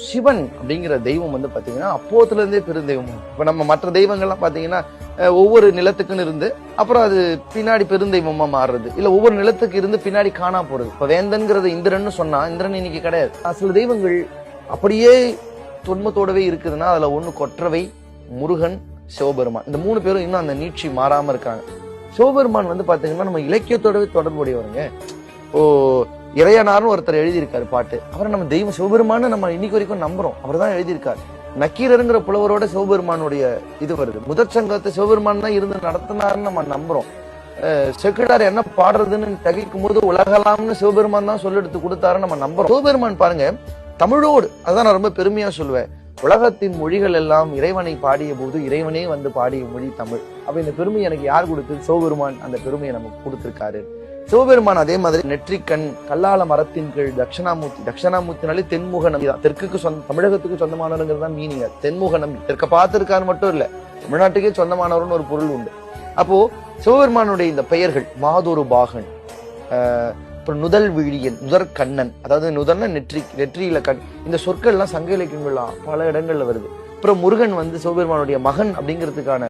சிவன் அப்படிங்கிற தெய்வம் வந்து பாத்தீங்கன்னா அப்போத்துல இருந்தே பெருந்தெய்வம். இப்ப நம்ம மற்ற தெய்வங்கள்லாம் பாத்தீங்கன்னா ஒவ்வொரு நிலத்துக்குன்னு இருந்து அப்புறம் அது பின்னாடி பெருந்தெய்வமா மாறுறது, இல்ல ஒவ்வொரு நிலத்துக்கு இருந்து பின்னாடி காணா போறது. இப்ப வேந்தன்கிறது இந்திரன்னு சொன்னா இந்திரன் இன்னைக்கு கிடையாது. சில தெய்வங்கள் அப்படியே தொன்மத்தோடவே இருக்குதுன்னா அதுல ஒண்ணு கொற்றவை, முருகன், சிவபெருமான். இந்த 3 பேரும் இன்னும் அந்த நீட்சி மாறாம இருக்காங்க. சிவபெருமான் வந்து பாத்தீங்கன்னா நம்ம இலக்கியத்தோடவே தொடர்புடையவருங்க. ஓ, இறையனார்னு ஒருத்தர் எழுதியிருக்காரு பாட்டு. அவரை நம்ம தெய்வம் சிவபெருமான்னு நம்ம இன்னைக்கு வரைக்கும் நம்புறோம். அவர் தான் எழுதியிருக்காரு. நக்கீரருங்கிற புலவரோட சிவபெருமானுடைய இது வருது. முதற் சங்கத்தை சிவபெருமான் தான் இருந்து நடத்தினாருன்னு நம்ம நம்புறோம். செக்குடார் என்ன பாடுறதுன்னு தகிக்கும் போது உலகலாம்னு சிவபெருமான் தான் சொல்லி எடுத்து கொடுத்தாருன்னு நம்ம நம்புறோம். சிவபெருமான் பாருங்க தமிழோடு, அதான் நான் ரொம்ப பெருமையா சொல்லுவேன், உலகத்தின் மொழிகள் எல்லாம் இறைவனை பாடிய போது இறைவனே வந்து பாடிய மொழி தமிழ். அப்ப இந்த பெருமை எனக்கு யார் கொடுத்தது? சிவபெருமான் அந்த பெருமையை நமக்கு கொடுத்திருக்காரு. சிவபெருமான் அதே மாதிரி நெற்றிக்கண், கல்லால மரத்தின் கீழ், தட்சிணாமூர்த்தி. தட்சிணாமூர்த்தினாலே தென்முக நம்பி தான். தெற்குக்கு தமிழகத்துக்கு சொந்தமானவருங்கிறது தான் மீனிங். தென்முக நம்பி தெற்க பார்த்திருக்காரு மட்டும் இல்ல, தமிழ்நாட்டுக்கே சொந்தமானவர்னு ஒரு பொருள் உண்டு. அப்போ சிவபெருமானுடைய இந்த பெயர்கள் மாதொரு பாகன், அப்புறம் நுதல் விழியன், நுதற்கண்ணன், அதாவது நுதல்னா நெற்றியில கண். இந்த சொற்கள் எல்லாம் சங்க இலக்கியங்கள்ல பல இடங்கள்ல வருது. அப்புறம் முருகன் வந்து சிவபெருமானுடைய மகன் அப்படிங்கிறதுக்கான